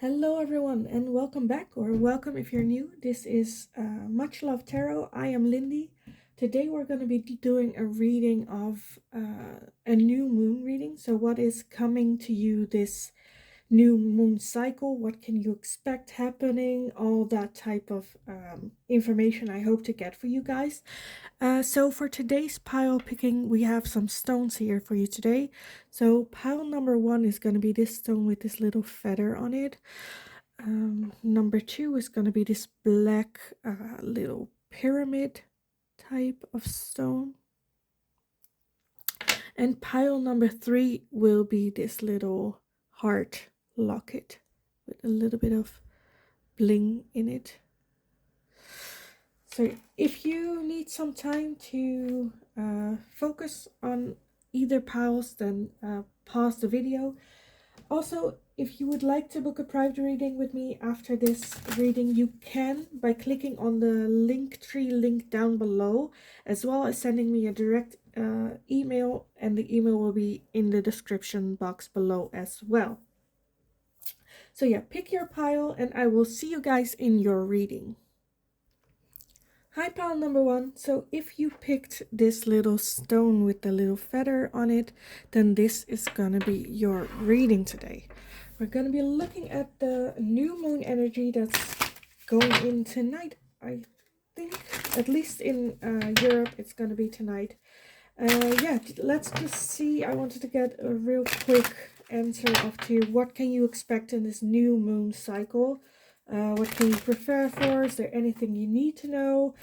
Hello, everyone, and welcome back, or welcome if you're new. This is Much Love Tarot. I am Lindy. Today, we're going to be doing a reading of a new moon reading. So, what is coming to you this new moon cycle? What can you expect happening? All that type of information I hope to get for you guys. So for today's pile picking, we have some stones here for you today. So pile number 1 is going to be this stone with this little feather on it. Number 2 is going to be this black little pyramid type of stone. And pile number 3 will be this little heart locket with a little bit of bling in it. So if you need some time to focus on either piles, then pause the video. Also, if you would like to book a private reading with me after this reading, you can by clicking on the Linktree link down below, as well as sending me a direct email, and the email will be in the description box below as well. So yeah, pick your pile and I will see you guys in your reading. Hi, pile number 1. So if you picked this little stone with the little feather on it, then this is gonna be your reading today. We're gonna be looking at the new moon energy that's going in tonight. I think, at least in Europe, it's gonna be tonight. Yeah, let's just see. I wanted to get a real quick answer of to what can you expect in this new moon cycle. What can you prepare for? Is there anything you need to know?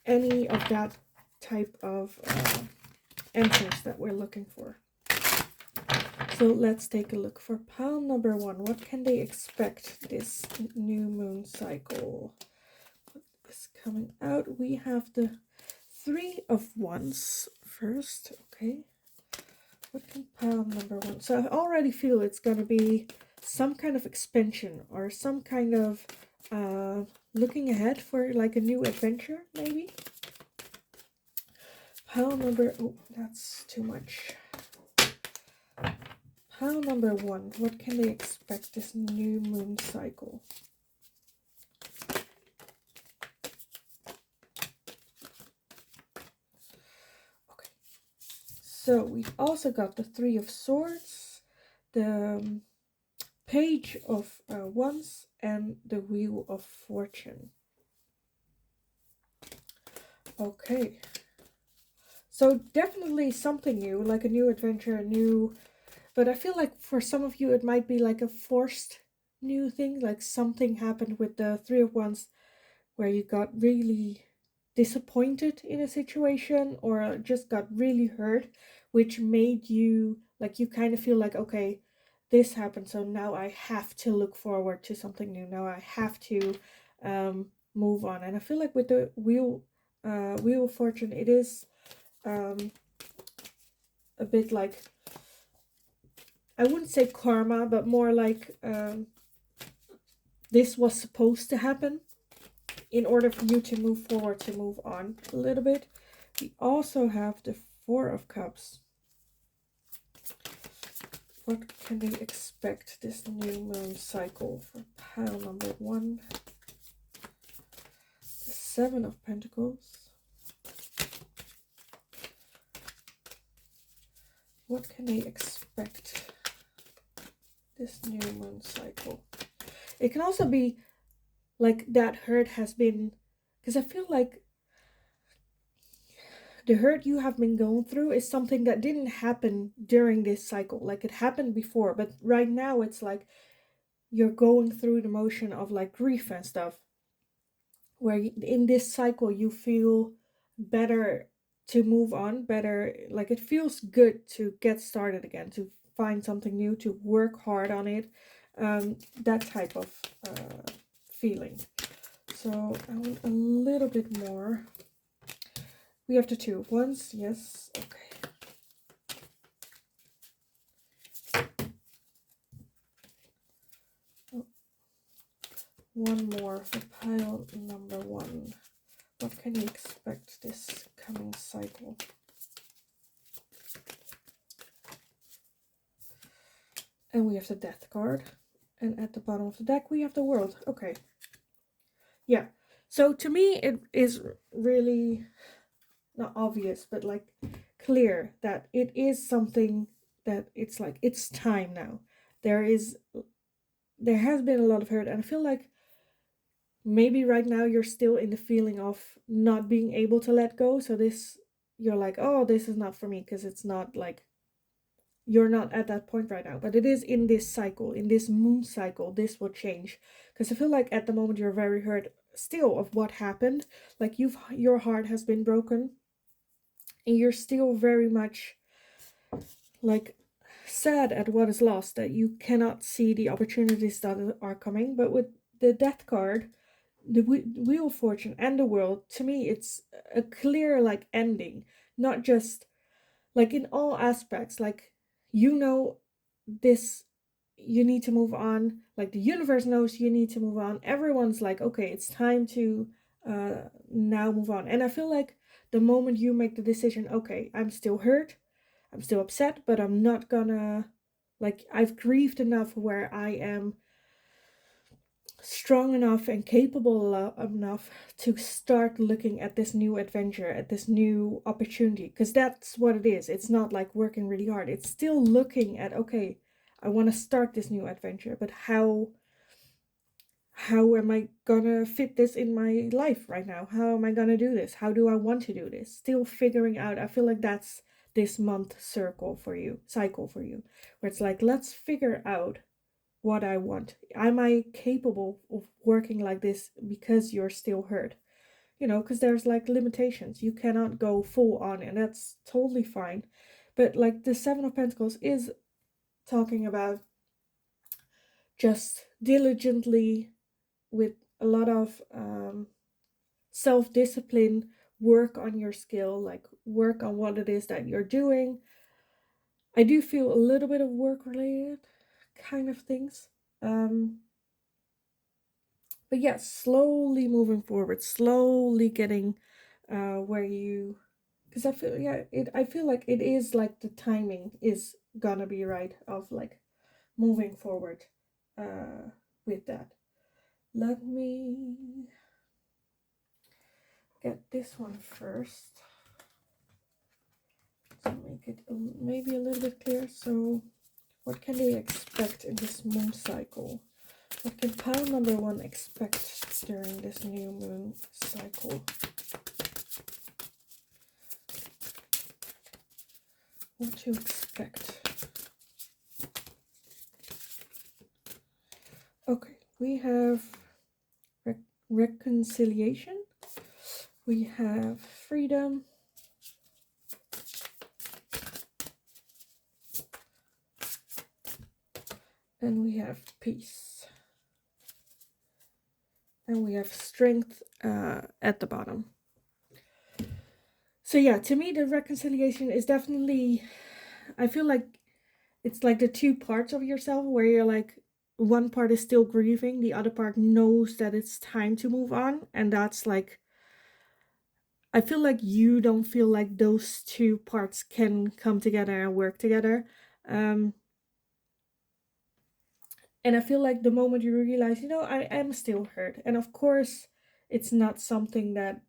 Any of that type of answers that we're looking for. So let's take a look for pile number 1. What can they expect this new moon cycle? What is coming out? We have the 3 of Wands first. Okay. What can pile number 1? So I already feel it's going to be some kind of expansion or some kind of looking ahead for like a new adventure, maybe. Pile number, oh, that's too much. Pile number 1, what can they expect this new moon cycle? Okay, so we've also got the 3 of Swords, the Page of Wands, and the Wheel of Fortune. Okay, so definitely something new, like a new adventure, a new, but I feel like for some of you it might be like a forced new thing, like something happened with the 3 of Wands where you got really disappointed in a situation or just got really hurt, which made you, like, you kind of feel like, okay, this happened, so now I have to look forward to something new. Now I have to move on. And I feel like with the Wheel of Fortune, it is a bit like, I wouldn't say karma, but more like this was supposed to happen in order for you to move forward, to move on a little bit. We also have the 4 of Cups. What can they expect this new moon cycle for pile number 1? The 7 of Pentacles. What can they expect this new moon cycle? It can also be like that hurt has been, because I feel like the hurt you have been going through is something that didn't happen during this cycle. Like, it happened before, but right now it's like you're going through the motion of like grief and stuff, where in this cycle you feel better to move on, better, like it feels good to get started again, to find something new, to work hard on it, that type of feeling. So I want a little bit more. We have the 2 of Wands. Yes, okay. Oh. One more for pile number 1. What can you expect this coming cycle? And we have the Death card. And at the bottom of the deck, we have the world. Okay. Yeah. So to me, it is really not obvious, but like clear that it is something that it's like, it's time now. There has been a lot of hurt, and I feel like maybe right now you're still in the feeling of not being able to let go. So you're like, oh, this is not for me, because it's not like, you're not at that point right now, but it is in this cycle, in this moon cycle, this will change. Because I feel like at the moment you're very hurt still of what happened. Like your heart has been broken, and you're still very much like sad at what is lost, that you cannot see the opportunities that are coming. But with the death card, the wheel of fortune and the world, to me it's a clear like ending, not just like in all aspects, like, you know, this, you need to move on, like the universe knows you need to move on, everyone's like, okay, it's time to now move on. And I feel like the moment you make the decision, okay, I'm still hurt, I'm still upset, but I'm not gonna, like, I've grieved enough where I am strong enough and capable enough to start looking at this new adventure, at this new opportunity, because that's what it is. It's not like working really hard, it's still looking at, okay, I want to start this new adventure, but how am I gonna fit this in my life right now? How am I gonna do this? How do I want to do this? Still figuring out. I feel like that's this month cycle for you, where it's like, let's figure out what I want. Am I capable of working like this, because you're still hurt? You know, because there's like limitations. You cannot go full on, and that's totally fine. But like the Seven of Pentacles is talking about just diligently, with a lot of self-discipline, work on your skill, like work on what it is that you're doing. I do feel a little bit of work related kind of things. But yeah, slowly moving forward, slowly getting where you, because I feel, yeah, I feel like it is like the timing is gonna be right of like moving forward with that. Let me get this one first to make it maybe a little bit clear. So what can they expect in this moon cycle? What can pile number one expect during this new moon cycle? What to expect? Okay, we have reconciliation, we have freedom, and we have peace, and we have strength at the bottom. So yeah, to me the reconciliation is definitely, I feel like it's like the two parts of yourself where you're like, one part is still grieving, the other part knows that it's time to move on. And that's like, I feel like you don't feel like those two parts can come together and work together. And I feel like the moment you realize, you know, I am still hurt. And of course, it's not something that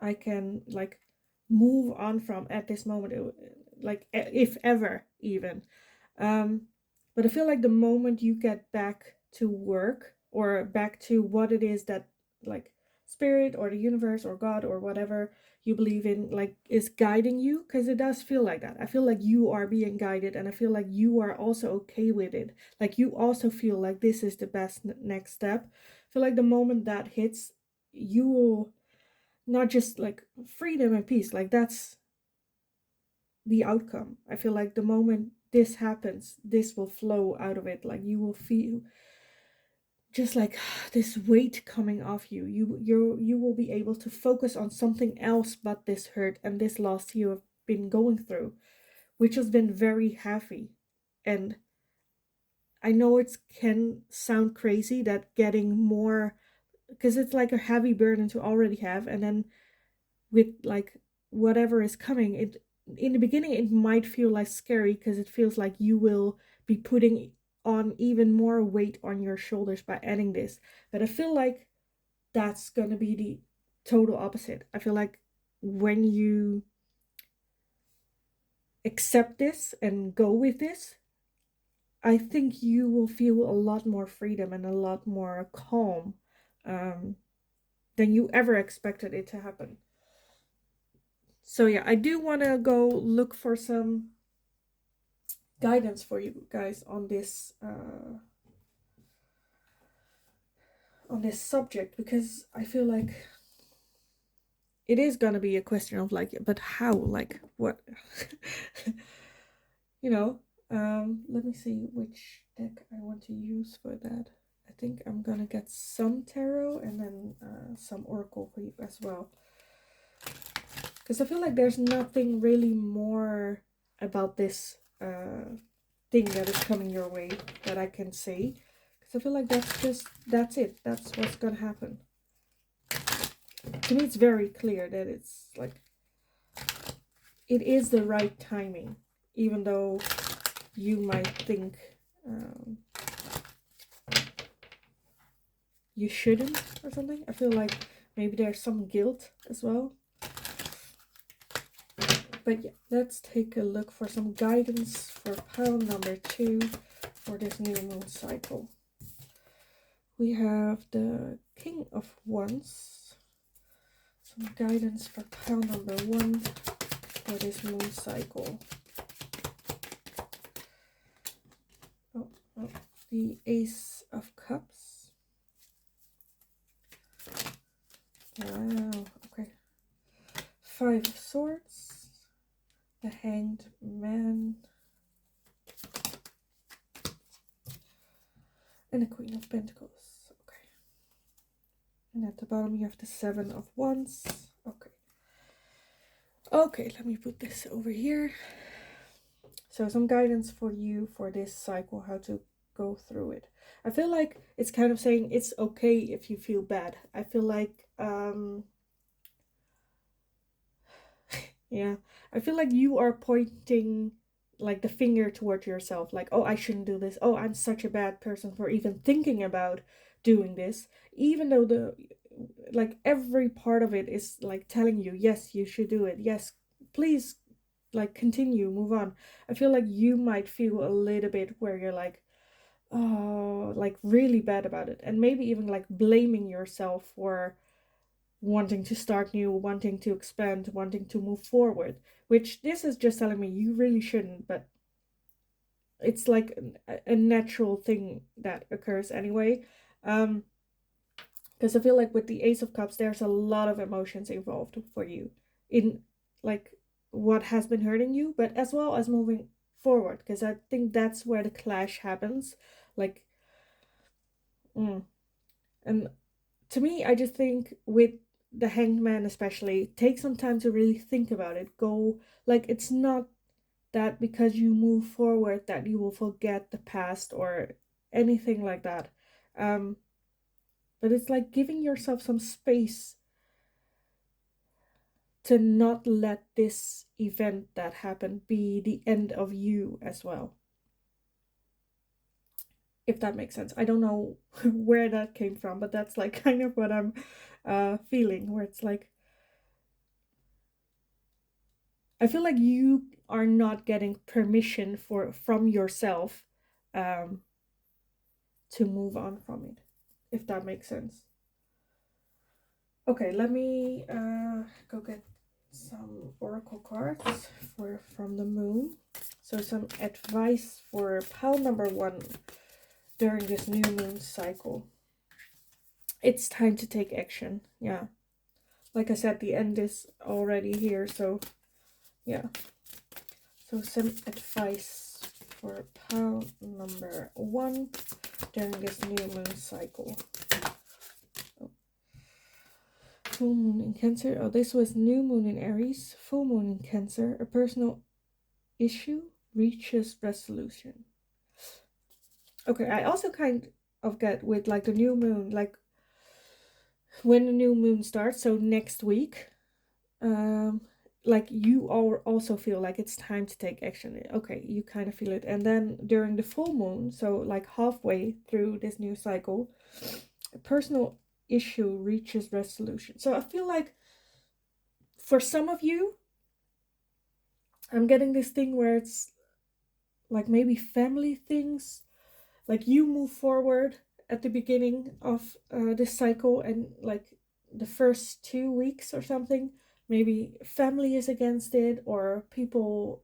I can like move on from at this moment, like if ever even. But I feel like the moment you get back to work, or back to what it is that like spirit or the universe or God or whatever you believe in, like, is guiding you, because it does feel like that. I feel like you are being guided, and I feel like you are also okay with it. Like you also feel like this is the best next step. I feel like the moment that hits, you will not just like freedom and peace, like that's the outcome. I feel like the moment this happens, this will flow out of it. Like you will feel just like this weight coming off you. You will be able to focus on something else but this hurt and this loss you have been going through, which has been very heavy. And I know it can sound crazy that getting more, because it's like a heavy burden to already have, and then with like whatever is coming, it in the beginning it might feel like scary, because it feels like you will be putting on even more weight on your shoulders by adding this. But I feel like that's gonna be the total opposite. I feel like when you accept this and go with this, I think you will feel a lot more freedom and a lot more calm than you ever expected it to happen. So yeah, I do want to go look for some guidance for you guys on this subject, because I feel like it is gonna be a question of like, but how, like what? You know. Let me see which deck I want to use for that. I think I'm gonna get some tarot and then some oracle for you as well, because I feel like there's nothing really more about this thing that is coming your way that I can say, because I feel like that's it, that's what's gonna happen. To me it's very clear that it's like it is the right timing, even though you might think you shouldn't or something. I feel like maybe there's some guilt as well. But yeah, let's take a look for some guidance for pile number 2 for this new moon cycle. We have the King of Wands. Some guidance for pile number 1 for this moon cycle. Oh, the Ace of Cups. Wow, okay. 5 of Swords. The Hanged Man. And the Queen of Pentacles. Okay. And at the bottom you have the 7 of Wands. Okay. Okay, let me put this over here. So some guidance for you for this cycle, how to go through it. I feel like it's kind of saying it's okay if you feel bad. I feel like yeah, I feel like you are pointing like the finger towards yourself, like, oh, I shouldn't do this. Oh, I'm such a bad person for even thinking about doing this, even though the like every part of it is like telling you, yes, you should do it. Yes, please, like continue, move on. I feel like you might feel a little bit where you're like, oh, like really bad about it, and maybe even like blaming yourself for wanting to start new, wanting to expand, wanting to move forward, which this is just telling me you really shouldn't, but it's like a natural thing that occurs anyway. Because I feel like with the Ace of Cups, there's a lot of emotions involved for you in like what has been hurting you, but as well as moving forward, because I think that's where the clash happens. Like, and to me, I just think with the Hanged Man especially, take some time to really think about it. Go, like, it's not that because you move forward that you will forget the past or anything like that. But it's like giving yourself some space to not let this event that happened be the end of you as well. If that makes sense. I don't know where that came from, but that's like kind of what I'm feeling, where it's like I feel like you are not getting permission from yourself to move on from it, if that makes sense. Okay, let me go get some oracle cards from the moon. So some advice for pile number 1 during this new moon cycle. It's time to take action. Yeah. Like I said, the end is already here, so yeah. So some advice for pile number 1 during this new moon cycle. Oh. Full moon in Cancer. Oh, this was new moon in Aries. Full moon in Cancer. A personal issue reaches resolution. Okay, I also kind of get with like the new moon, like when the new moon starts, so next week, like you all also feel like it's time to take action. Okay, you kind of feel it. And then during the full moon, so like halfway through this new cycle, a personal issue reaches resolution. So I feel like for some of you, I'm getting this thing where it's like maybe family things, like you move forward at the beginning of this cycle, and like the first 2 weeks or something, maybe family is against it, or people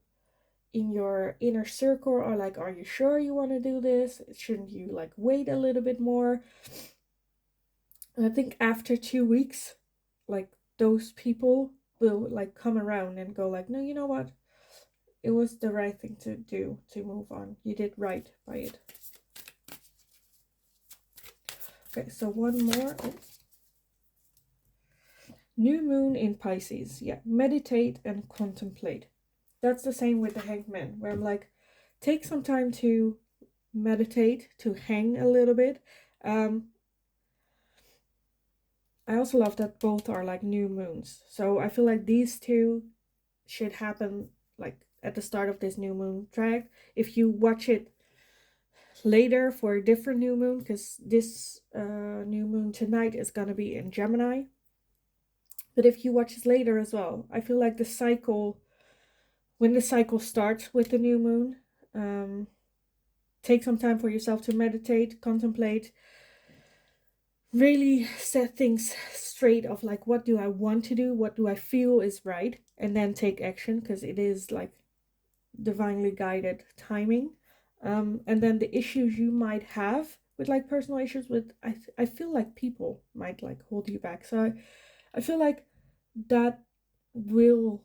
in your inner circle are like, are you sure you want to do this? Shouldn't you like wait a little bit more? And I think after 2 weeks, like those people will like come around and go like, no, you know what, it was the right thing to do, to move on, you did right by it. Okay, so one more. Oh. New moon in Pisces. Yeah, meditate and contemplate. That's the same with the Hanged Man, where I'm like, take some time to meditate, to hang a little bit. I also love that both are like new moons. So I feel like these two should happen like at the start of this new moon track. If you watch it later for a different new moon, because this new moon tonight is gonna be in Gemini. But if you watch it later as well, I feel like the cycle, when the cycle starts with the new moon, take some time for yourself to meditate, contemplate, really set things straight of like, what do I want to do? What do I feel is right? And then take action, because it is like divinely guided timing. And then the issues you might have with like personal issues with, I feel like people might like hold you back. So I feel like that will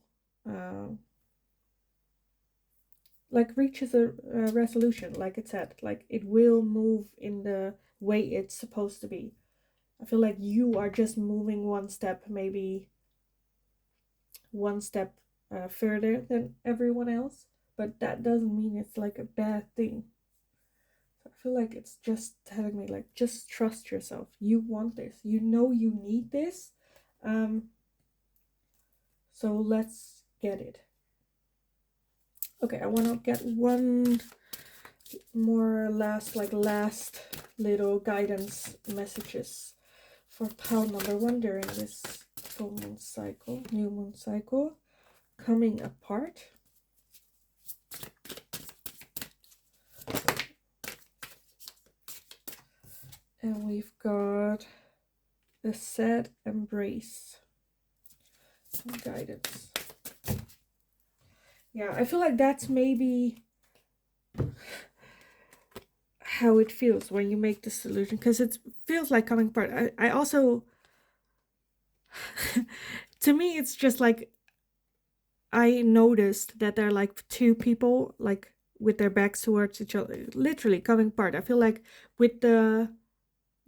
like reaches a resolution, like it said, like it will move in the way it's supposed to be. I feel like you are just moving one step, maybe one step further than everyone else, but that doesn't mean it's like a bad thing. So I feel like it's just telling me like, just trust yourself, you want this, you know you need this, so let's get it. Okay, I want to get one more last little guidance messages for pile number 1 during this full moon cycle, new moon cycle, coming apart. And we've got the sad embrace and guidance. Yeah, I feel like that's maybe how it feels when you make the solution, because it feels like coming apart. I also to me it's just like, I noticed that there are like two people like with their backs towards each other, literally coming apart. I feel like with the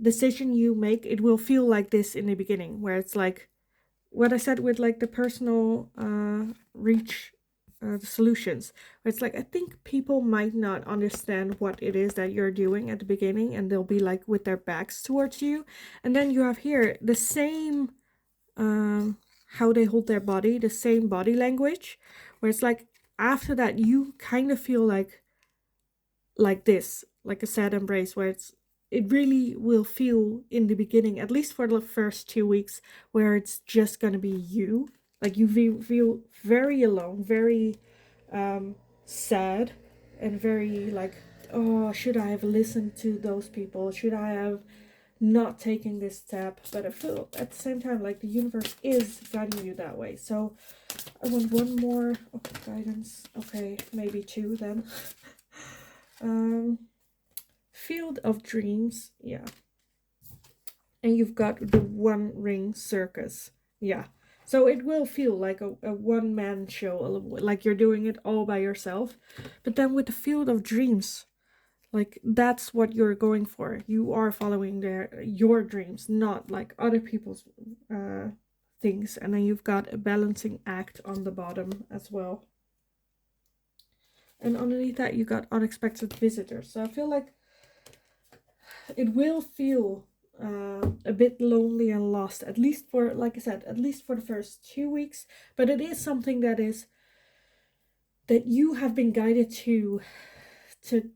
decision you make, it will feel like this in the beginning, where it's like what I said with like the personal reach the solutions, where it's like, I think people might not understand what it is that you're doing at the beginning, and they'll be like with their backs towards you. And then you have here the same how they hold their body, the same body language, where it's like after that you kind of feel like this, like a sad embrace, where it really will feel in the beginning, at least for the first 2 weeks, where it's just gonna be you, like you feel very alone, very sad, and very like, oh, should I have listened to those people, should I have not taking this step? But I feel at the same time like the universe is guiding you that way. So I want one more guidance. Okay, maybe 2 then. Field of dreams. Yeah. And you've got the One Ring Circus. Yeah. So it will feel like a one-man show, like you're doing it all by yourself. But then with the Field of Dreams, like that's what you're going for. You are following your dreams, not like other people's things. And then you've got a balancing act on the bottom as well. And underneath that you got unexpected visitors. So I feel like it will feel a bit lonely and lost, at least for, like I said, at least for the first 2 weeks. But it is something that you have been guided to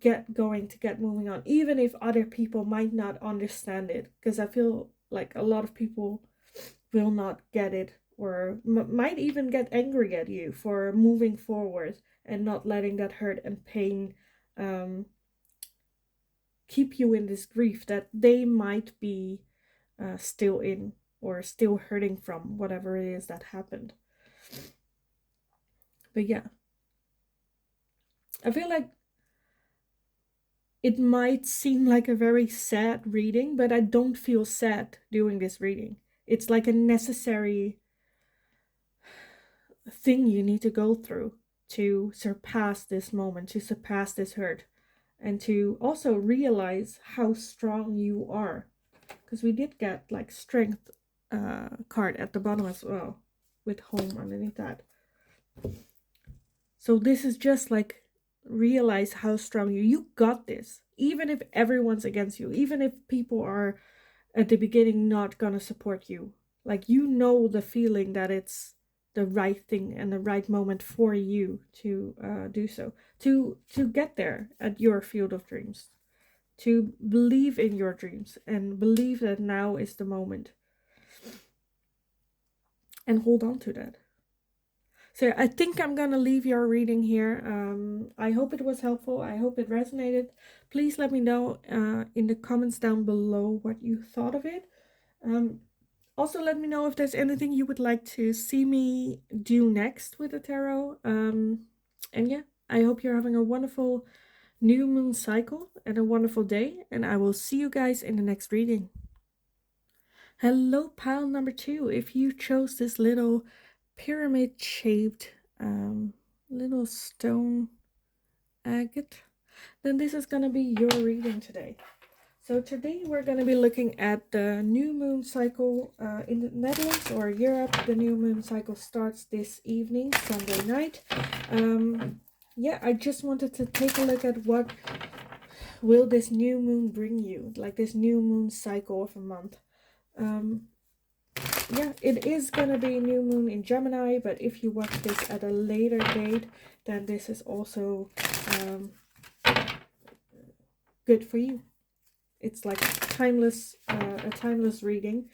get going, to get moving on, even if other people might not understand it, because I feel like a lot of people will not get it, or might even get angry at you for moving forward and not letting that hurt and pain keep you in this grief that they might be still in, or still hurting from whatever it is that happened. But yeah, I feel like it might seem like a very sad reading, but I don't feel sad doing this reading. It's like a necessary thing you need to go through to surpass this moment, to surpass this hurt, and to also realize how strong you are. Because we did get like strength card at the bottom as well, with home underneath that. So this is just like, realize how strong you got this, even if everyone's against you, even if people are at the beginning not gonna support you. Like, you know the feeling that it's the right thing and the right moment for you to do so, to get there at your field of dreams, to believe in your dreams and believe that now is the moment, and hold on to that. So I think I'm gonna leave your reading here. I hope it was helpful. I hope it resonated. Please let me know in the comments down below what you thought of it. Also, let me know if there's anything you would like to see me do next with the tarot. And yeah, I hope you're having a wonderful new moon cycle and a wonderful day. And I will see you guys in the next reading. Hello, pile number 2. If you chose this little pyramid-shaped little stone agate, then this is going to be your reading today. So today we're going to be looking at the new moon cycle in the Netherlands or Europe. The new moon cycle starts this evening, Sunday night. Yeah, I just wanted to take a look at what will this new moon bring you, like this new moon cycle of a month. Yeah, it is gonna be new moon in Gemini, but if you watch this at a later date, then this is also good for you. It's like a timeless reading.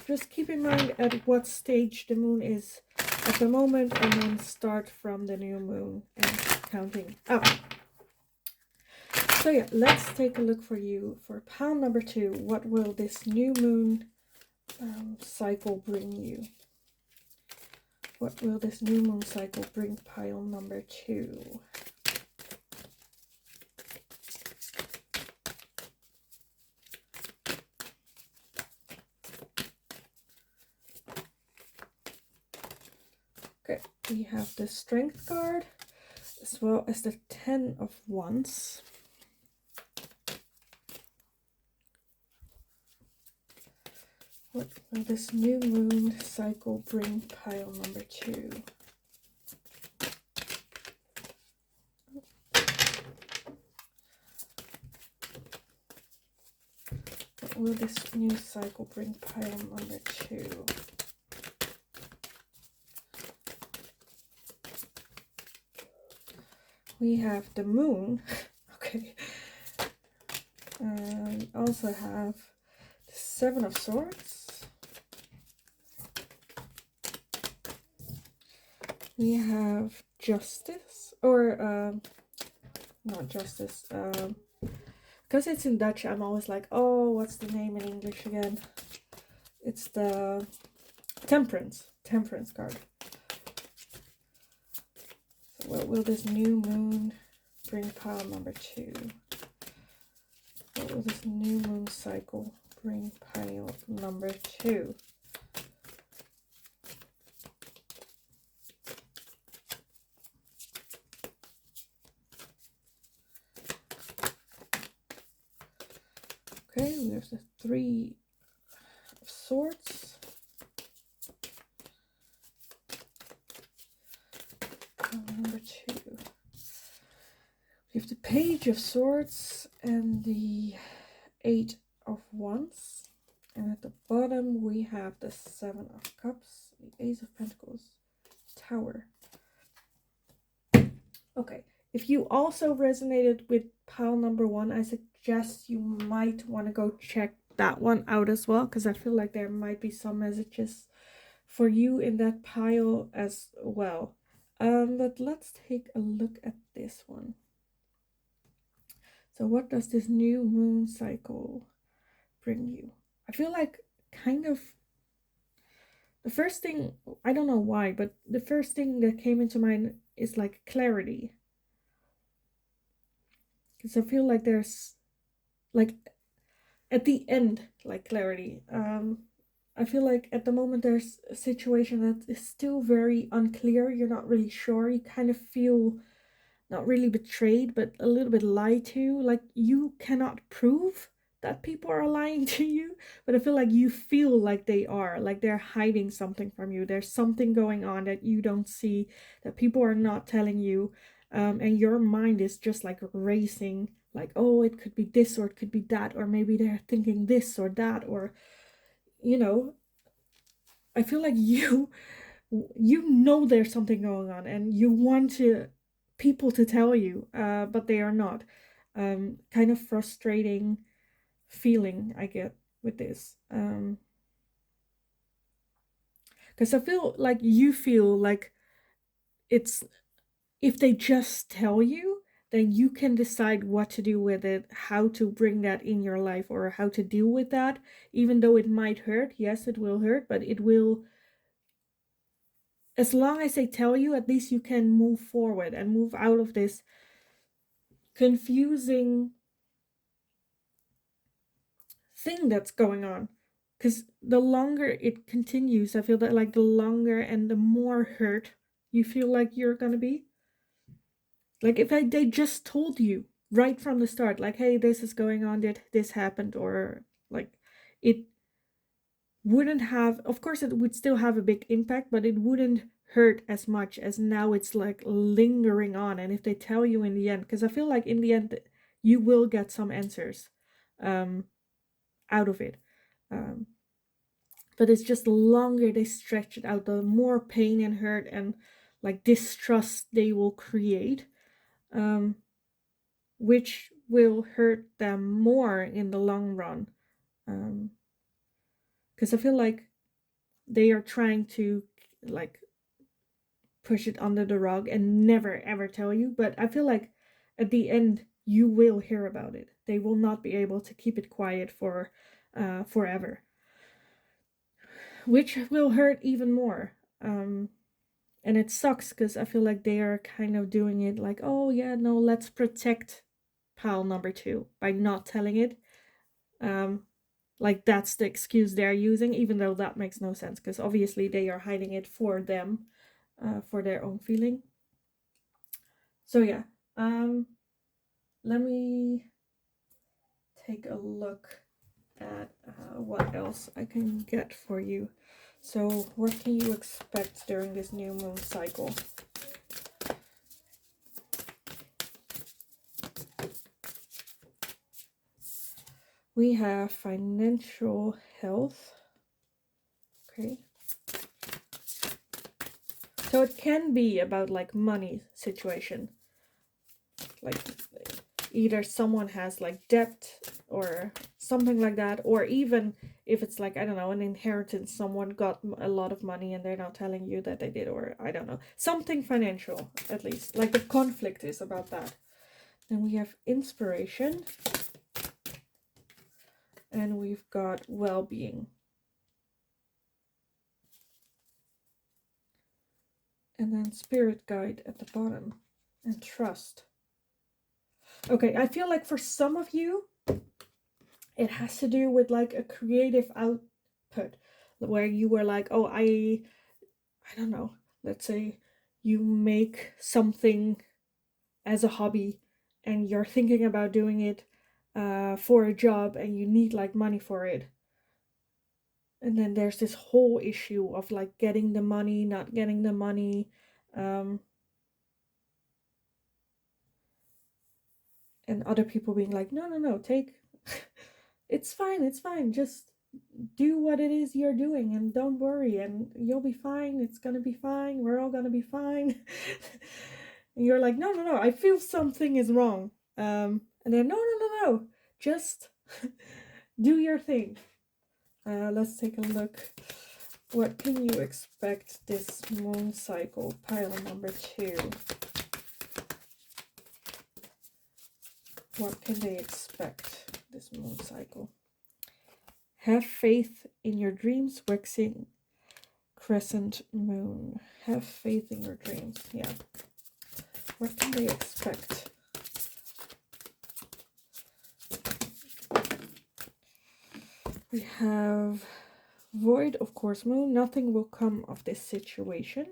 Just keep in mind at what stage the moon is at the moment, and then start from the new moon and counting up. So yeah, let's take a look for you for pile number 2. What will this new moon cycle bring you? What will this new moon cycle bring pile number 2? Okay, we have the Strength card as well as the 10 of Wands. What will this new moon cycle bring pile number 2? What will this new cycle bring pile number 2? We have the moon. Okay. We also have the 7 of Swords. We have Justice, or not Justice, because it's in Dutch, I'm always like, oh, what's the name in English again? It's the Temperance card. So what will this new moon bring pile number 2? What will this new moon cycle bring pile number 2? Okay, we have the 3 of Swords. Number 2. We have the Page of Swords and the 8 of Wands. And at the bottom we have the Seven of Cups, the Ace of Pentacles, Tower. Okay, if you also resonated with pile number 1, I suggest you might want to go check that one out as well, because I feel like there might be some messages for you in that pile as well. But let's take a look at this one. So what does this new moon cycle bring you? I feel like kind of the first thing, I don't know why, but the first thing that came into mind is like clarity. Because I feel like there's like at the end, like clarity. I feel like at the moment there's a situation that is still very unclear. You're not really sure. You kind of feel not really betrayed, but a little bit lied to. Like you cannot prove that people are lying to you, but I feel like you feel like they are, like they're hiding something from you. There's something going on that you don't see, that people are not telling you, and your mind is just like racing, like, oh, it could be this or it could be that, or maybe they're thinking this or that, or you know, I feel like you know there's something going on and you want to people to tell you, but they are not. Kind of frustrating feeling I get with this, because I feel like you feel like it's, if they just tell you, then you can decide what to do with it, how to bring that in your life, or how to deal with that. Even though it might hurt, yes, it will hurt, but it will, as long as they tell you, at least you can move forward and move out of this confusing thing that's going on. Because the longer it continues, I feel that like the longer and the more hurt you feel like you're gonna be. Like if they just told you right from the start, like, hey, this is going on, this happened, or like it wouldn't have, of course it would still have a big impact, but it wouldn't hurt as much as now it's like lingering on. And if they tell you in the end, because I feel like in the end you will get some answers out of it, but it's just the longer they stretch it out, the more pain and hurt and like distrust they will create, which will hurt them more in the long run, because I feel like they are trying to like push it under the rug and never ever tell you, but I feel like at the end you will hear about it. They will not be able to keep it quiet for forever, which will hurt even more. And it sucks because I feel like they are kind of doing it like, oh yeah, no, let's protect pile number 2 by not telling it. Like that's the excuse they're using, even though that makes no sense, because obviously they are hiding it for them, for their own feeling. So yeah, let me take a look at what else I can get for you. So what can you expect during this new moon cycle? We have financial health. Okay. So it can be about like money situation. Like either someone has like debt or something like that, or even if it's like, I don't know, an inheritance, someone got a lot of money and they're not telling you that they did, or I don't know, something financial at least. Like the conflict is about that. Then we have inspiration. And we've got well-being. And then spirit guide at the bottom. And trust. Okay, I feel like for some of you, it has to do with like a creative output. Where you were like, oh, I don't know. Let's say you make something as a hobby and you're thinking about doing it for a job and you need like money for it. And then there's this whole issue of like getting the money, not getting the money. And other people being like, no, take it's fine, it's fine. Just do what it is you're doing and don't worry and you'll be fine. It's gonna be fine. We're all gonna be fine. And you're like, no, no, no, I feel something is wrong. And then, no, no, no, no, just do your thing. Let's take a look. What can you expect this moon cycle? Pile number 2. What can they expect this moon cycle? Have faith in your dreams, waxing crescent moon. Have faith in your dreams. Yeah. What can they expect? We have void, of course, moon. Nothing will come of this situation.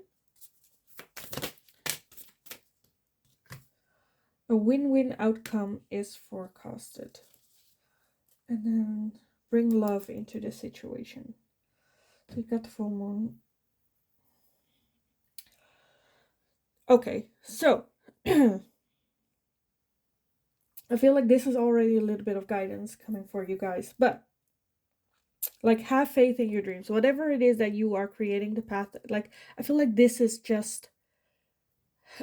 A win-win outcome is forecasted. And then bring love into the situation. So we got the full moon. Okay, so I feel like this is already a little bit of guidance coming for you guys, but like, have faith in your dreams. Whatever it is that you are creating the path, like, I feel like this is just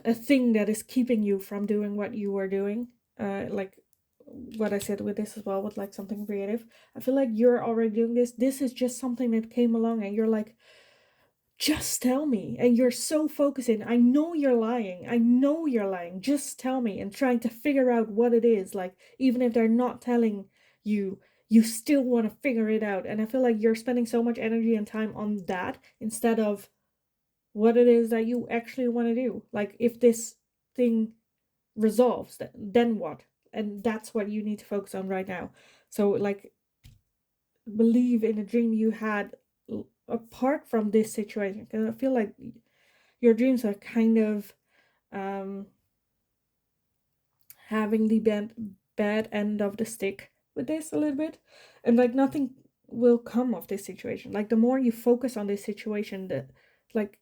a thing that is keeping you from doing what you are doing. Like what I said with this as well, with like something creative. I feel like you're already doing this. This is just something that came along and you're like, just tell me. And you're so focused in, I know you're lying. I know you're lying. Just tell me. And trying to figure out what it is. Like, even if they're not telling you, you still want to figure it out. And I feel like you're spending so much energy and time on that instead of what it is that you actually want to do. Like, if this thing resolves, then what? And that's what you need to focus on right now. So, like, believe in a dream you had apart from this situation, because I feel like your dreams are kind of having the bad end of the stick with this a little bit, and like nothing will come of this situation. Like, the more you focus on this situation, the like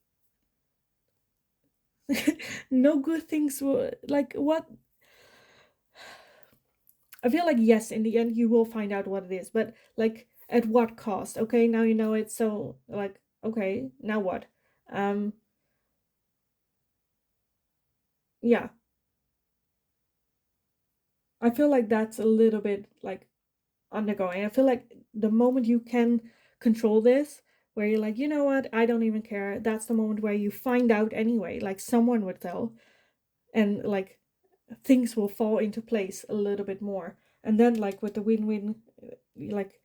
no good things will, like, what I feel like, yes, in the end you will find out what it is, but like, at what cost? Okay, now you know it, so like, okay, now what? Yeah, I feel like that's a little bit like undergoing. I feel like the moment you can control this, where you're like, you know what, I don't even care, that's the moment where you find out anyway, like someone would tell, and like things will fall into place a little bit more. And then, like, with the win-win, like,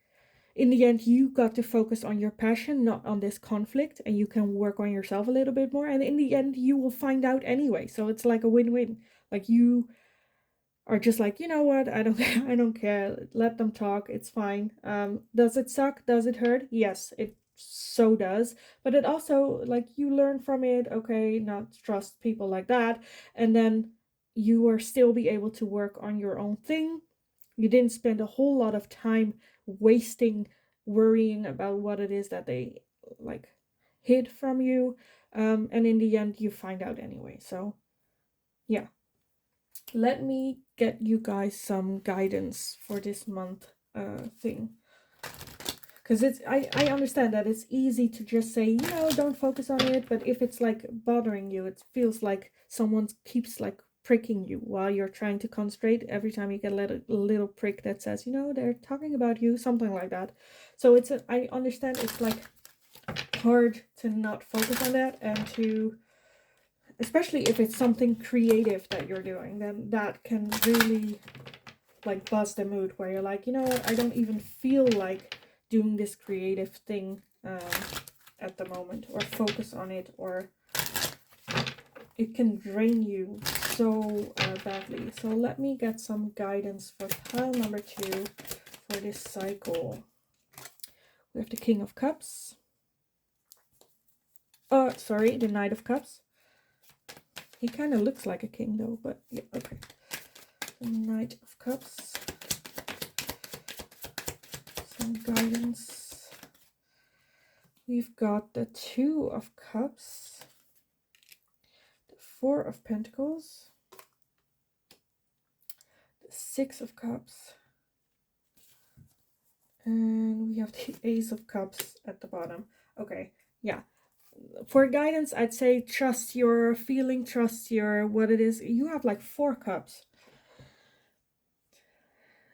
in the end you got to focus on your passion, not on this conflict, and you can work on yourself a little bit more, and in the end you will find out anyway, so it's like a win-win. Like, you are just like, you know what, I don't I don't care, let them talk, it's fine. Does it suck? Does it hurt? Yes, it so does, but it also, like, you learn from it. Okay, not trust people like that, and then you are still be able to work on your own thing. You didn't spend a whole lot of time wasting worrying about what it is that they like hid from you, and in the end you find out anyway. So yeah, let me get you guys some guidance for this month thing, because I understand that it's easy to just say, don't focus on it, but if it's like bothering you, it feels like someone keeps like pricking you while you're trying to concentrate. Every time you get a little prick that says, they're talking about you, something like that. So I understand it's like hard to not focus on that, and to, especially if it's something creative that you're doing, then that can really like bust the mood, where you're like, what, I don't even feel like doing this creative thing at the moment, or focus on it, or it can drain you so badly. So let me get some guidance for pile number 2 for this cycle. We have the King of Cups. Oh, sorry, the Knight of Cups. He kind of looks like a king though, but yeah, okay. The Knight of Cups. Some guidance. We've got the 2 of Cups. The 4 of Pentacles. The 6 of Cups. And we have the Ace of Cups at the bottom. Okay, yeah. For guidance, I'd say trust your feeling, trust your what it is. You have like 4 cups.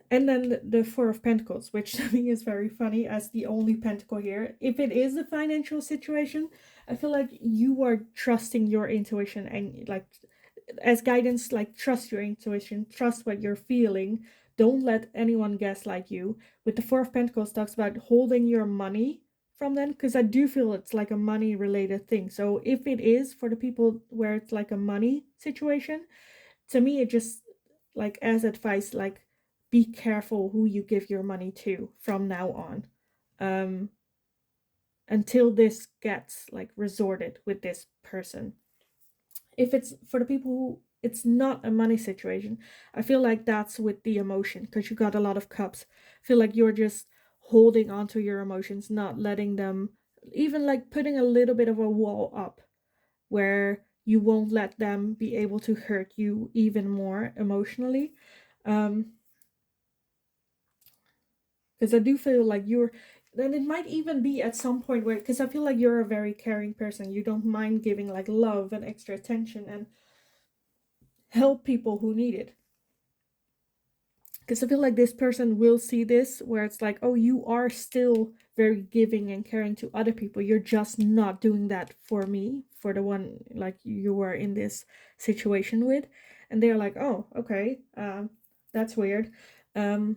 And then the Four of Pentacles, which to me is very funny as the only pentacle here. If it is a financial situation, I feel like you are trusting your intuition and like as guidance, like trust your intuition, trust what you're feeling. Don't let anyone gaslight you. With the Four of Pentacles talks about holding your money from them, because I do feel it's like a money related thing. So if it is for the people where it's like a money situation, to me it just like as advice, like be careful who you give your money to from now on, um until this gets like resorted with this person. If it's for the people who it's not a money situation, I feel like that's with the emotion, because you got a lot of cups. I feel like you're just holding on to your emotions, not letting them, even like putting a little bit of a wall up where you won't let them be able to hurt you even more emotionally. Because I do feel like you're, then it might even be at some point where, because I feel like you're a very caring person, you don't mind giving like love and extra attention and help people who need it. Because I feel like this person will see this where it's like, oh, you are still very giving and caring to other people, you're just not doing that for me, for the one like you were in this situation with. And they're like, oh, okay, that's weird, kind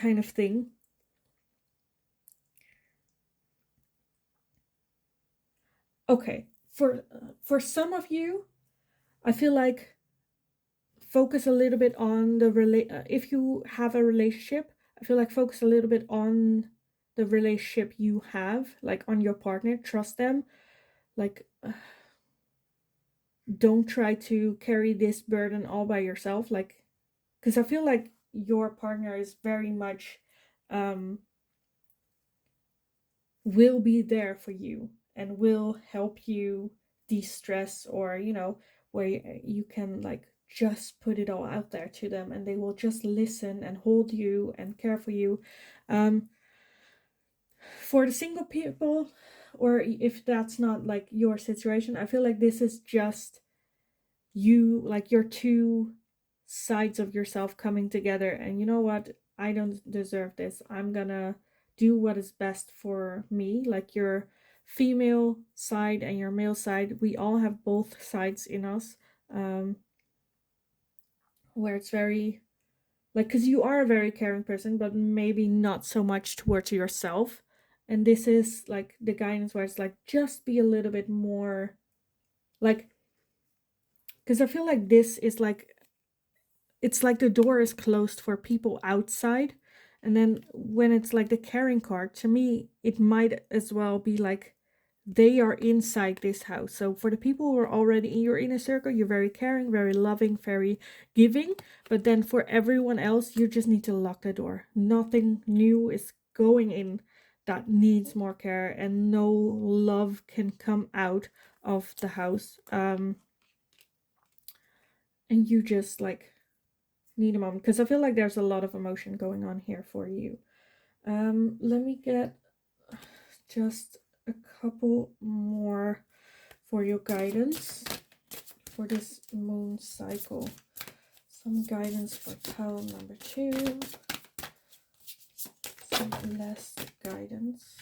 of thing. Okay, for some of you, I feel like focus a little bit on the if you have a relationship, I feel like focus a little bit on the relationship you have, like on your partner, trust them, like don't try to carry this burden all by yourself, like because I feel like your partner is very much um will be there for you and will help you de-stress, or where you can like just put it all out there to them and they will just listen and hold you and care for you. um for the single people, or if that's not like your situation, I feel like this is just you, like your two sides of yourself coming together, and you know what, I don't deserve this, I'm gonna do what is best for me. Like your female side and your male side, we all have both sides in us, um where it's very like, because you are a very caring person but maybe not so much towards yourself. And this is like the guidance where it's like just be a little bit more like, because I feel like this is like, it's like the door is closed for people outside. And then when it's like the caring card, to me, it might as well be like they are inside this house. So for the people who are already in your inner circle, you're very caring, very loving, very giving. But then for everyone else, you just need to lock the door. Nothing new is going in that needs more care, and no love can come out of the house. And you just like need a moment, because I feel like there's a lot of emotion going on here for you. Let me get just a couple more for your guidance for this moon cycle. Some guidance for pile number 2. Some less guidance.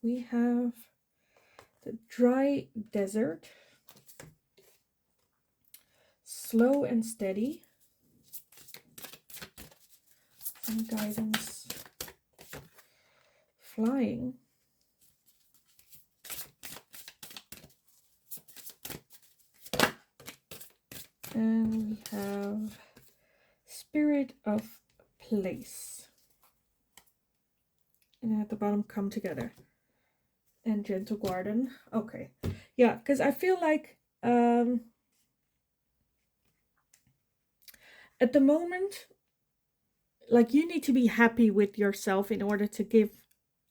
We have the dry desert, slow and steady. Some guidance, flying. And we have spirit of place. And at the bottom, come together. And gentle garden. Okay. Yeah, because I feel like at the moment, like you need to be happy with yourself in order to give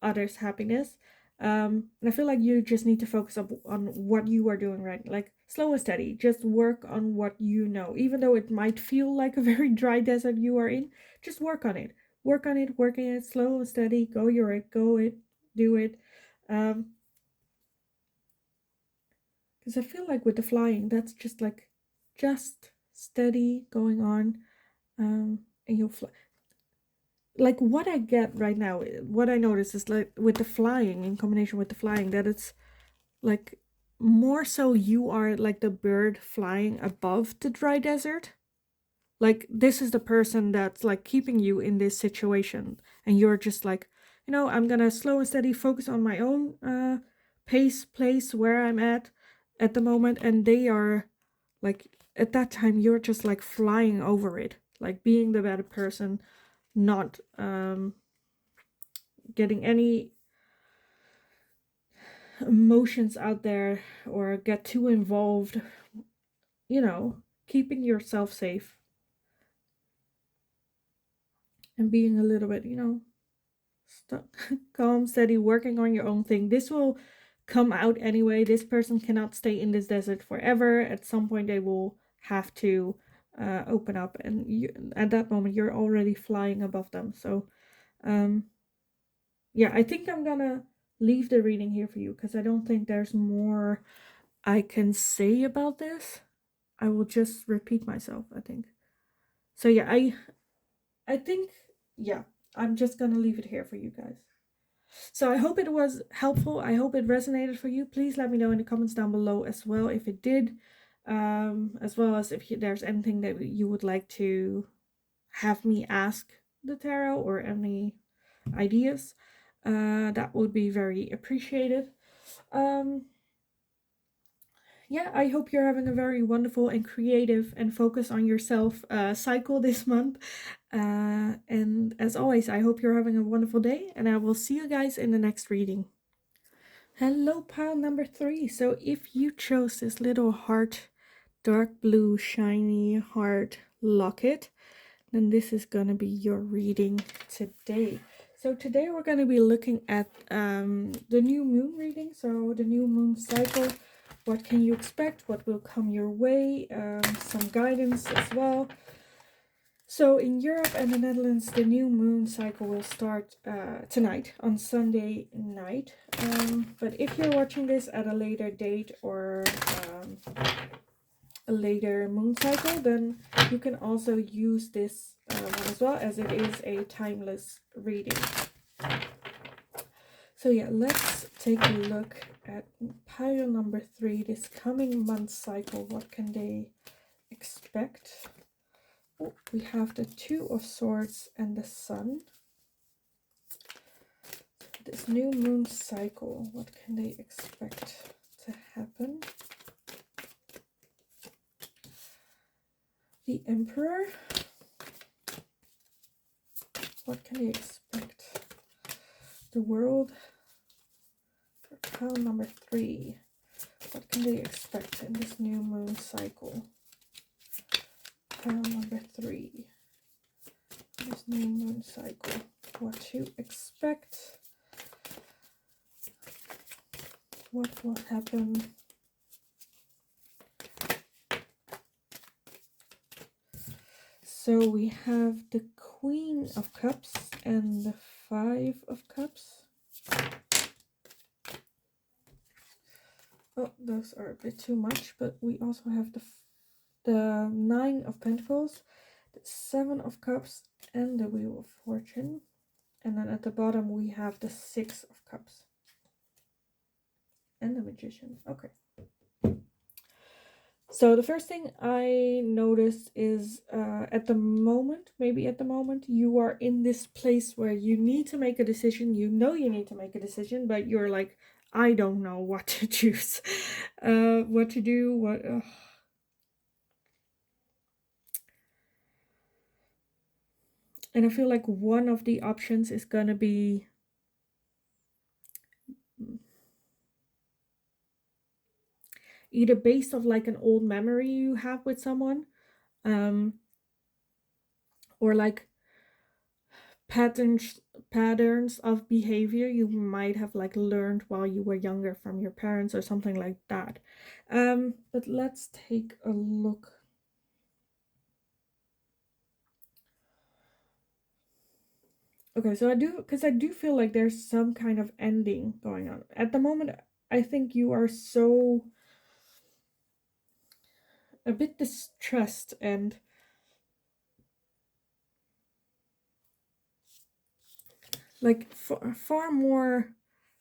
others happiness. And I feel like you just need to focus on what you are doing right, like slow and steady. Just work on what you know, even though it might feel like a very dry desert you are in. Just work on it. work on it, slow and steady, do it. Because I feel like with the flying, that's just like, just steady going on, and you'll fly. Like what I get right now, what I notice is like with the flying, in combination with the flying, that it's like more so you are like the bird flying above the dry desert. Like this is the person that's like keeping you in this situation, and you're just like, I'm gonna slow and steady focus on my own place where I'm at the moment, and they are like, at that time you're just like flying over it, like being the better person, not getting any emotions out there or get too involved, keeping yourself safe and being a little bit, calm, steady, working on your own thing. This will come out anyway. This person cannot stay in this desert forever. At some point they will have to open up, and at that moment you're already flying above them. So yeah, I think I'm gonna leave the reading here for you, because I don't think there's more I can say about this. I will just repeat myself, I think. So yeah, I think, yeah, I'm just gonna leave it here for you guys. So I hope it was helpful. I hope it resonated for you. Please let me know in the comments down below as well if it did, as well as if there's anything that you would like to have me ask the tarot, or any ideas. That would be very appreciated. Yeah, I hope you're having a very wonderful and creative and focus on yourself cycle this month. And as always, I hope you're having a wonderful day, and I will see you guys in the next reading. Hello, pile number 3. So if you chose this little heart, dark blue, shiny heart locket, then this is going to be your reading today. So today we're going to be looking at the new moon reading. So the new moon cycle. What can you expect? What will come your way? Some guidance as well. So in Europe and the Netherlands, the new moon cycle will start tonight, on Sunday night. But if you're watching this at a later date, or a later moon cycle, then you can also use this one as well, as it is a timeless reading. So yeah, let's take a look at pile number 3, this coming month cycle. What can they expect? Oh, we have the 2 of Swords and the Sun. This new moon cycle, what can they expect to happen? The Emperor. What can they expect? The World. For pile number 3, what can they expect in this new moon cycle? Pile number 3, this new moon cycle. What to expect? What will happen? So we have the Queen of Cups and the 5 of Cups. Oh, those are a bit too much, but we also have the 9 of Pentacles, the 7 of Cups, and the Wheel of Fortune. And then at the bottom we have the 6 of Cups and the Magician. Okay. So the first thing I noticed is at the moment, you are in this place where you need to make a decision. You know you need to make a decision, but you're like, I don't know what to choose, what to do, And I feel like one of the options is going to be either based off like an old memory you have with someone, or like patterns of behavior you might have like learned while you were younger from your parents or something like that. But let's take a look. Okay, so I do feel like there's some kind of ending going on. At the moment, I think you are so a bit distressed and like far more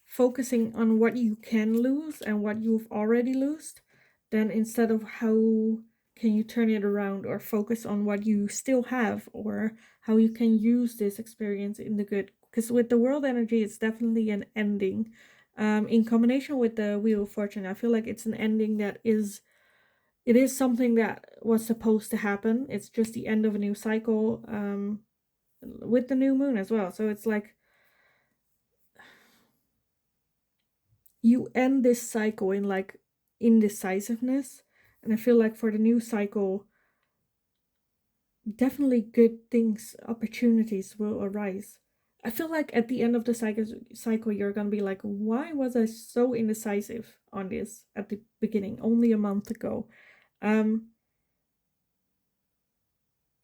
focusing on what you can lose and what you've already lost than instead of how can you turn it around or focus on what you still have or how you can use this experience in the good. Because with the world energy, it's definitely an ending. In combination with the wheel of fortune, I feel like it's an ending that is it is something that was supposed to happen. It's just the end of a new cycle, with the new moon as well. So it's like you end this cycle in like indecisiveness, and I feel like for the new cycle, definitely good things, opportunities will arise. I feel like at the end of the cycle you're gonna be like, why was I so indecisive on this at the beginning only a month ago? um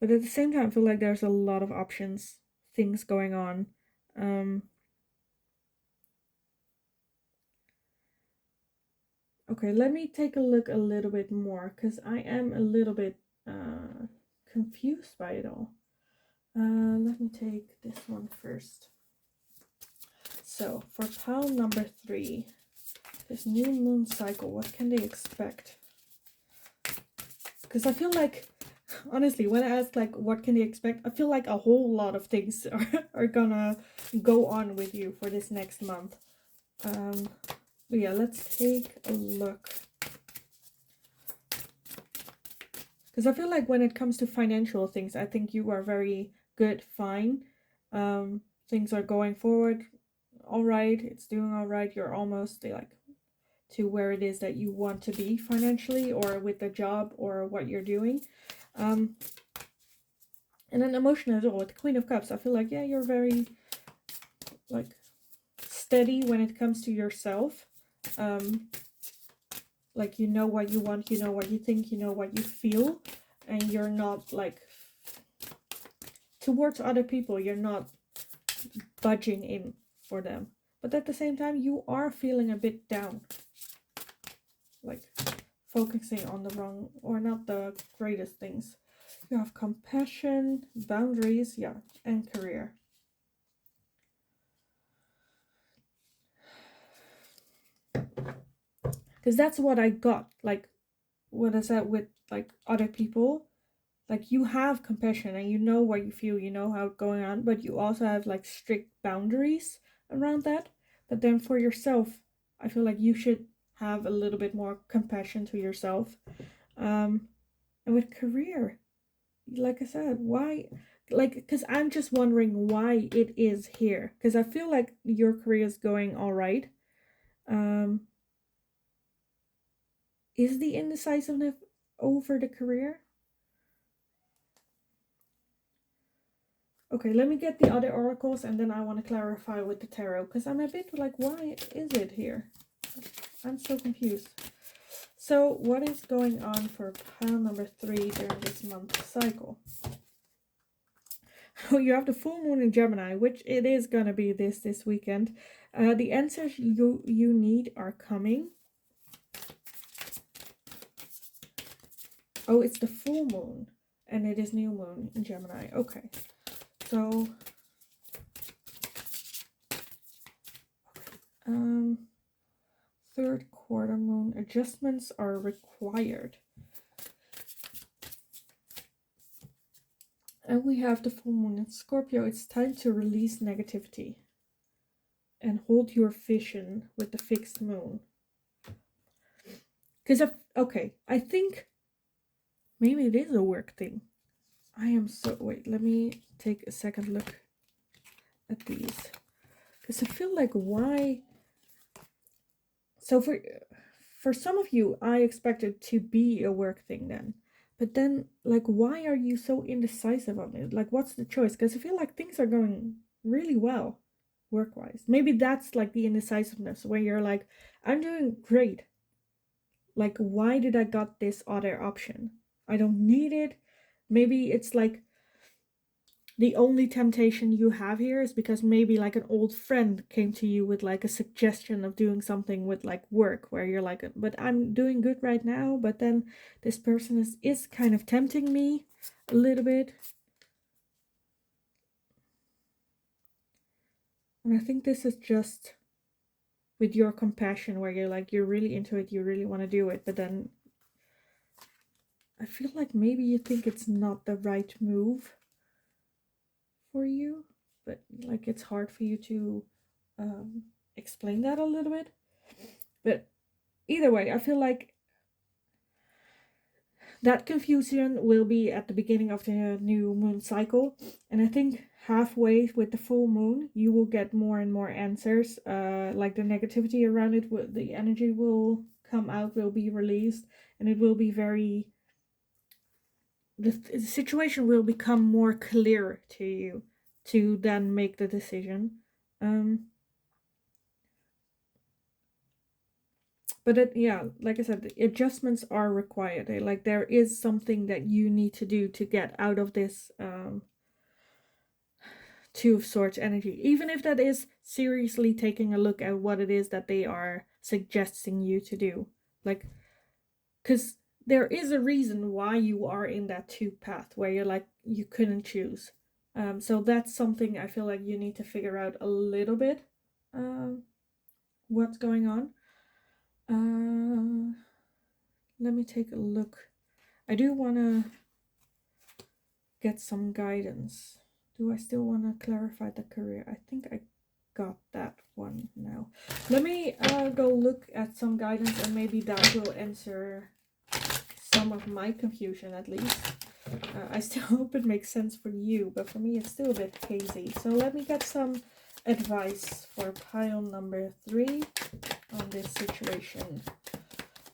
but at the same time I feel like there's a lot of options, things going on. um Okay, let me take a look a little bit more because I am a little bit confused by it all. Let me take this one first. So, for pile number 3, this new moon cycle, what can they expect? Because I feel like, honestly, when I ask, like, what can they expect, I feel like a whole lot of things are gonna go on with you for this next month. But yeah, let's take a look. Because I feel like when it comes to financial things, I think you are very good, fine. Things are going forward all right. It's doing all right. You're almost like to where it is that you want to be financially or with the job or what you're doing. Um, and then emotional as well with the Queen of Cups. I feel like, yeah, you're very like steady when it comes to yourself. Like you know what you want, you know what you think, you know what you feel, and you're not like towards other people, you're not budging in for them. But at the same time, you are feeling a bit down. Like focusing on the wrong or not the greatest things. You have compassion, boundaries, yeah, and career. Because that's what I got. Like, what I said with like other people. Like, you have compassion and you know what you feel, you know how it's going on, but you also have like strict boundaries around that. But then for yourself, I feel like you should have a little bit more compassion to yourself. And with career, like I said, why? Like, because I'm just wondering why it is here. Because I feel like your career is going all right. Um, is the indecisiveness over the career? Okay, let me get the other oracles and then I want to clarify with the tarot. Because I'm a bit like, why is it here? I'm so confused. So, what is going on for pile number 3 during this month cycle? Oh, you have the full moon in Gemini, which it is gonna be this weekend. The answers you need are coming. Oh, it's the full moon, and it is new moon in Gemini. Okay, so third quarter moon adjustments are required, and we have the full moon in Scorpio. It's time to release negativity and hold your vision with the fixed moon. Because I think maybe it is a work thing. I am so wait. Let me take a second look at these because I feel like why. So for some of you, I expected to be a work thing then, but then like why are you so indecisive on it? Like what's the choice? Because I feel like things are going really well work wise. Maybe that's like the indecisiveness where you're like, I'm doing great. Like why did I got this other option? I don't need it. Maybe it's like the only temptation you have here is because maybe like an old friend came to you with like a suggestion of doing something with like work, where you're like, but I'm doing good right now, but then this person is kind of tempting me a little bit. And I think this is just with your compassion, where you're like, you're really into it, you really want to do it, but then I feel like maybe you think it's not the right move for you, but like it's hard for you to explain that a little bit. But either way, I feel like that confusion will be at the beginning of the new moon cycle, and I think halfway with the full moon you will get more and more answers. Like the negativity around it, the energy will come out, will be released, and it will be very, the situation will become more clear to you to then make the decision. But yeah, like I said, the adjustments are required. Like there is something that you need to do to get out of this Two of Swords energy, even if that is seriously taking a look at what it is that they are suggesting you to do. Like, because there is a reason why you are in that two path where you're like, you couldn't choose. So that's something I feel like you need to figure out a little bit. What's going on? Let me take a look. I do want to get some guidance. Do I still want to clarify the career? I think I got that one now. Let me go look at some guidance, and maybe that will answer some of my confusion at least. I still hope it makes sense for you, but for me it's still a bit hazy. So let me get some advice for pile number 3 on this situation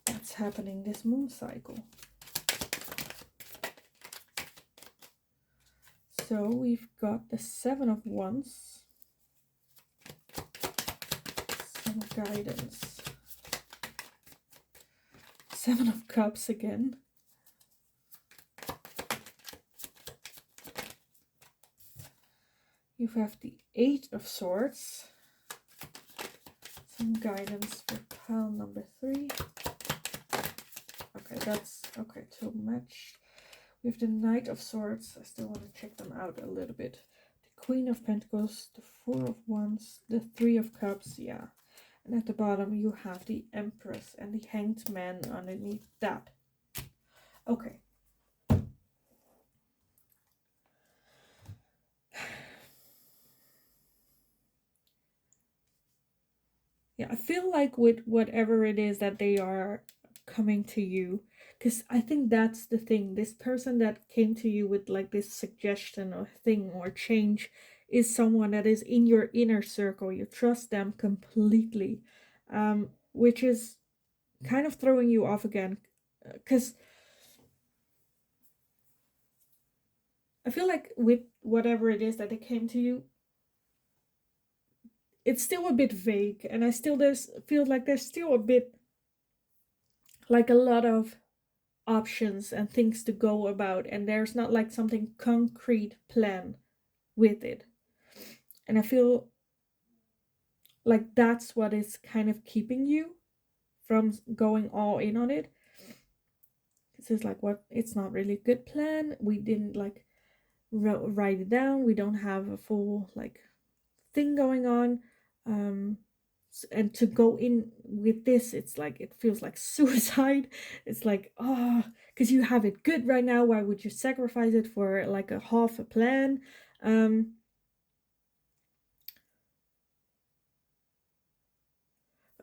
that's happening this moon cycle. So we've got the 7 of Wands, some guidance, 7 of Cups again, you have the 8 of Swords, some guidance for pile number 3. Okay, that's okay, too much. We have the Knight of Swords. I still want to check them out a little bit. The Queen of Pentacles, the 4 of Wands, the 3 of Cups, yeah. And at the bottom you have the Empress and the Hanged Man underneath that. Okay. Yeah, I feel like with whatever it is that they are coming to you, because I think that's the thing, this person that came to you with like this suggestion or thing or change is someone that is in your inner circle. You trust them completely, which is kind of throwing you off again, because I feel like with whatever it is that they came to you, it's still a bit vague, and I still feel like there's still a bit like a lot of options and things to go about, and there's not like something concrete plan with it. And I feel like that's what is kind of keeping you from going all in on it. It's like, what, it's not really a good plan, we didn't like write it down, we don't have a full like thing going on, and to go in with this, it's like, it feels like suicide. It's like, oh, because you have it good right now, why would you sacrifice it for like a half a plan?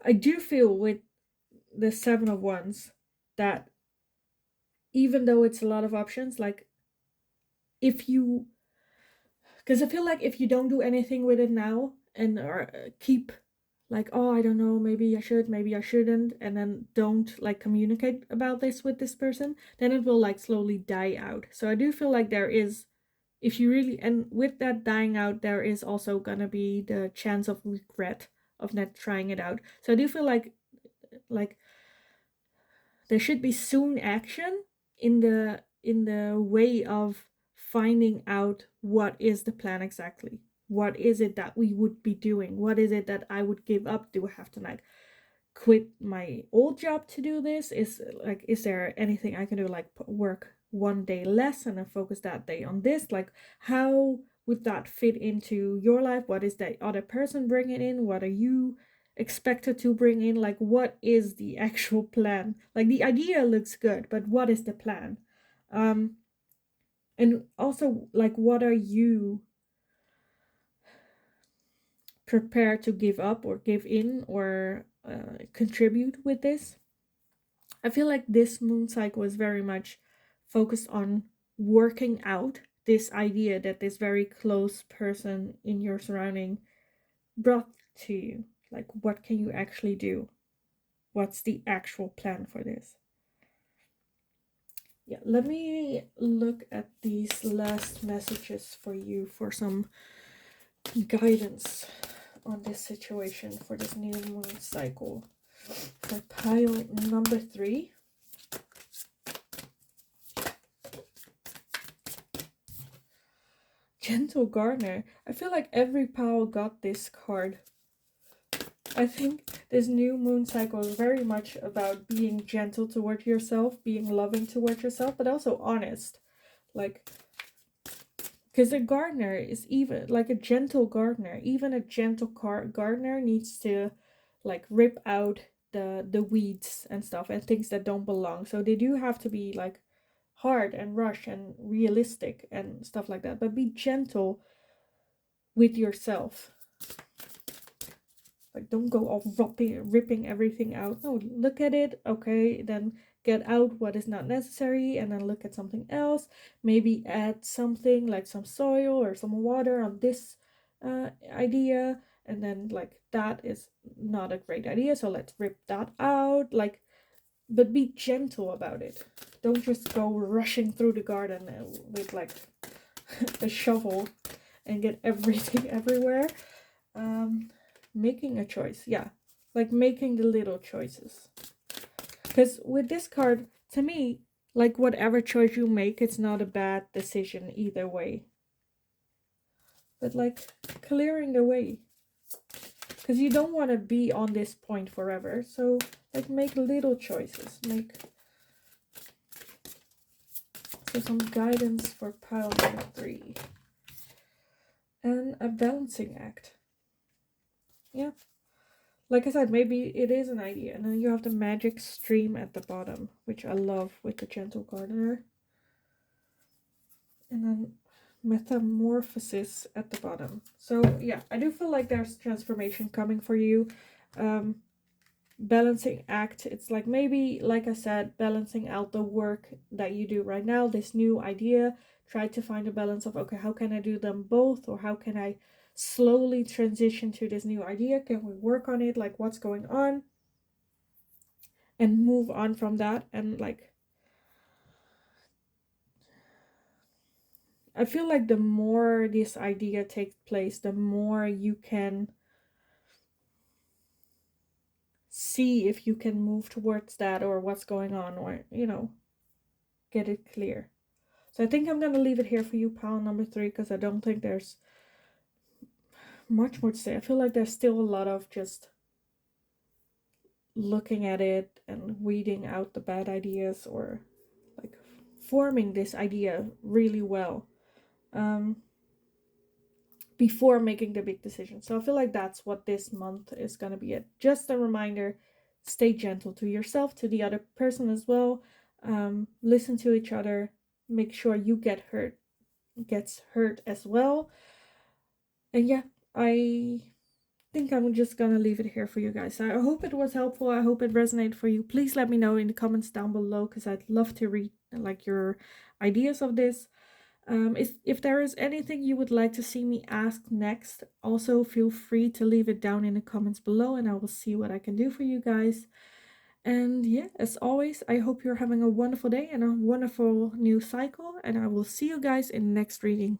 I do feel with the 7 of Wands that even though it's a lot of options, like if you, because I feel like if you don't do anything with it now and keep like, oh, I don't know, maybe I should, maybe I shouldn't, and then don't like communicate about this with this person, then it will like slowly die out. So I do feel like there is, if you really, and with that dying out, there is also gonna be the chance of regret of not trying it out. So I do feel like there should be soon action in the way of finding out what is the plan exactly. What is it that we would be doing? What is it that I would give up? Do I have to like quit my old job to do this? Is there anything I can do, like work one day less and then focus that day on this? Like, how would that fit into your life? What is the other person bringing in? What are you expected to bring in? Like, what is the actual plan? Like, the idea looks good, but what is the plan? And also, like, what are you prepared to give up or give in or contribute with this? I feel like this moon cycle is very much focused on working out this idea that this very close person in your surrounding brought to you. Like, what can you actually do? What's the actual plan for this? Yeah, let me look at these last messages for you for some guidance on this situation for this new moon cycle. For pile number 3. Gentle Gardener. I feel like every pile got this card. I think this new moon cycle is very much about being gentle toward yourself, being loving toward yourself, but also honest. Like, because a gardener is even, like a gentle gardener, even a gentle gardener needs to, like, rip out the weeds and stuff and things that don't belong. So they do have to be, like, hard and rush and realistic and stuff like that. But be gentle with yourself. Like, don't go off ripping everything out. No, look at it, okay, then get out what is not necessary, and then look at something else. Maybe add something like some soil or some water on this idea, and then, like, that is not a great idea, so let's rip that out. Like, but be gentle about it. Don't just go rushing through the garden with, like, a shovel and get everything everywhere. Making a choice, yeah, like making the little choices. Because with this card, to me, like, whatever choice you make, it's not a bad decision either way. But, like, clearing the way, because you don't want to be on this point forever. So, like, make little choices. So some guidance for pile number 3. And a balancing act. Yeah. Like I said, maybe it is an idea. And then you have the magic stream at the bottom, which I love with the Gentle Gardener. And then metamorphosis at the bottom. So yeah, I do feel like there's transformation coming for you. Balancing act, it's like, maybe, like I said, balancing out the work that you do right now, this new idea. Try to find a balance of, okay, how can I do them both? Or how can I slowly transition to this new idea? Can we work on it? Like, what's going on? And move on from that. And, like, I feel like the more this idea takes place, the more you can see if you can move towards that or what's going on, or, you know, get it clear. So I think I'm going to leave it here for you, pile number 3, because I don't think there's much more to say. I feel like there's still a lot of just looking at it and weeding out the bad ideas, or, like, forming this idea really well before making the big decision. So I feel like that's what this month is going to be. Just a reminder, stay gentle to yourself, to the other person as well. Listen to each other. Make sure you gets hurt as well. And yeah, I think I'm just gonna leave it here for you guys. I hope it was helpful. I hope it resonated for you. Please let me know in the comments down below, because I'd love to read, like, your ideas of this. If there is anything you would like to see me ask next, also feel free to leave it down in the comments below, and I will see what I can do for you guys. And yeah, as always, I hope you're having a wonderful day and a wonderful new cycle, and I will see you guys in the next reading.